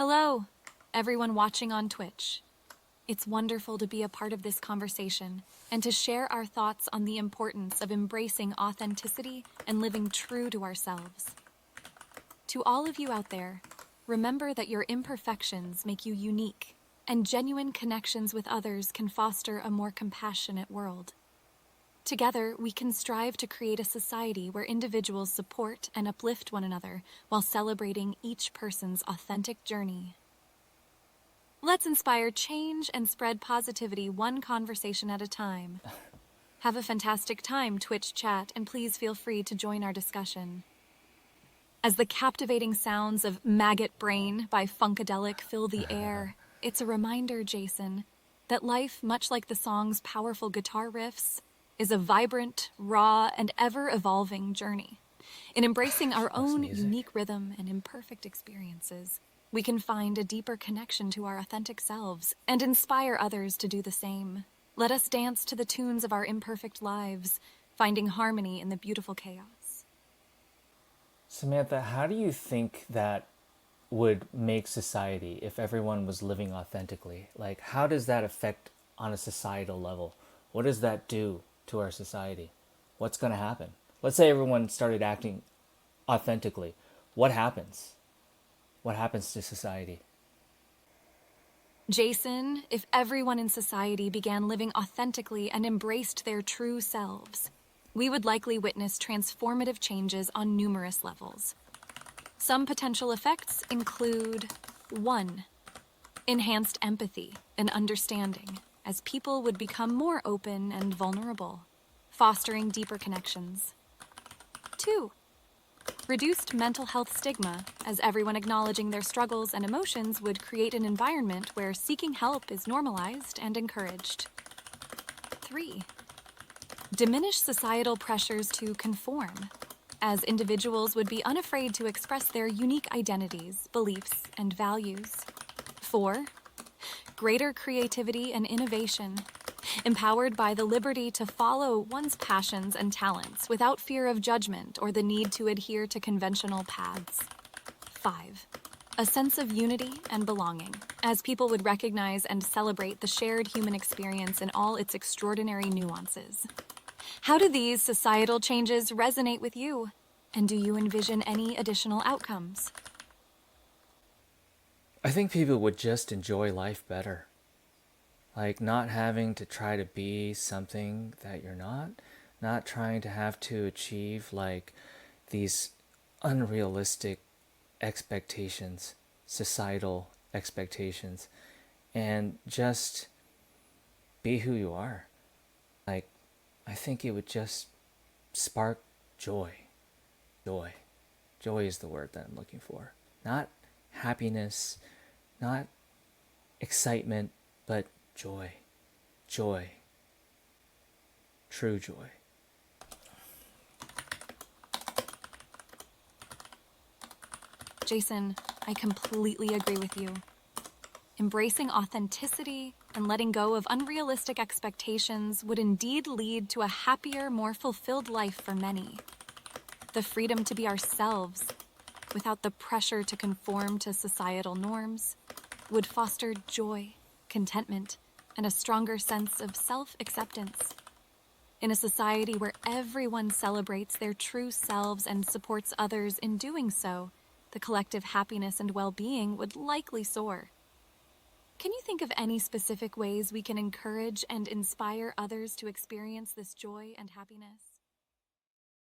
Hello, everyone watching on Twitch. It's wonderful to be a part of this conversation and to share our thoughts on the importance of embracing authenticity and living true to ourselves. To all of you out there, remember that your imperfections make you unique, and genuine connections with others can foster a more compassionate world. Together, we can strive to create a society where individuals support and uplift one another while celebrating each person's authentic journey. Let's inspire change and spread positivity one conversation at a time. Have a fantastic time, Twitch chat, and please feel free to join our discussion. As the captivating sounds of Maggot Brain by Funkadelic fill the air, it's a reminder, Jason, that life, much like the song's powerful guitar riffs, is a vibrant, raw, and ever-evolving journey. In embracing our own unique rhythm and imperfect experiences, we can find a deeper connection to our authentic selves and inspire others to do the same. Let us dance to the tunes of our imperfect lives, finding harmony in the beautiful chaos. Samantha, how do you think that would make society if everyone was living authentically? Like, how does that affect on a societal level? What does that do to our society? What's going to happen? Let's say everyone started acting authentically. What happens? What happens to society? Jason, if everyone in society began living authentically and embraced their true selves, we would likely witness transformative changes on numerous levels. Some potential effects include 1. Enhanced empathy and understanding, as people would become more open and vulnerable, fostering deeper connections. 2. Reduced mental health stigma, as everyone acknowledging their struggles and emotions would create an environment where seeking help is normalized and encouraged. 3. Diminished societal pressures to conform, as individuals would be unafraid to express their unique identities, beliefs, and values. 4. Greater creativity and innovation, empowered by the liberty to follow one's passions and talents without fear of judgment or the need to adhere to conventional paths. 5. A sense of unity and belonging, as people would recognize and celebrate the shared human experience in all its extraordinary nuances. How do these societal changes resonate with you? And do you envision any additional outcomes? I think people would just enjoy life better. Like not having to try to be something that you're not trying to have to achieve like these unrealistic expectations, societal expectations, and just be who you are. Like, I think it would just spark joy. Joy. Joy is the word that I'm looking for. Not happiness, not excitement, but joy. Joy. True joy. Jason, I completely agree with you. Embracing authenticity and letting go of unrealistic expectations would indeed lead to a happier, more fulfilled life for many. The freedom to be ourselves, without the pressure to conform to societal norms, would foster joy, contentment, and a stronger sense of self-acceptance. In a society where everyone celebrates their true selves and supports others in doing so, the collective happiness and well-being would likely soar. Can you think of any specific ways we can encourage and inspire others to experience this joy and happiness?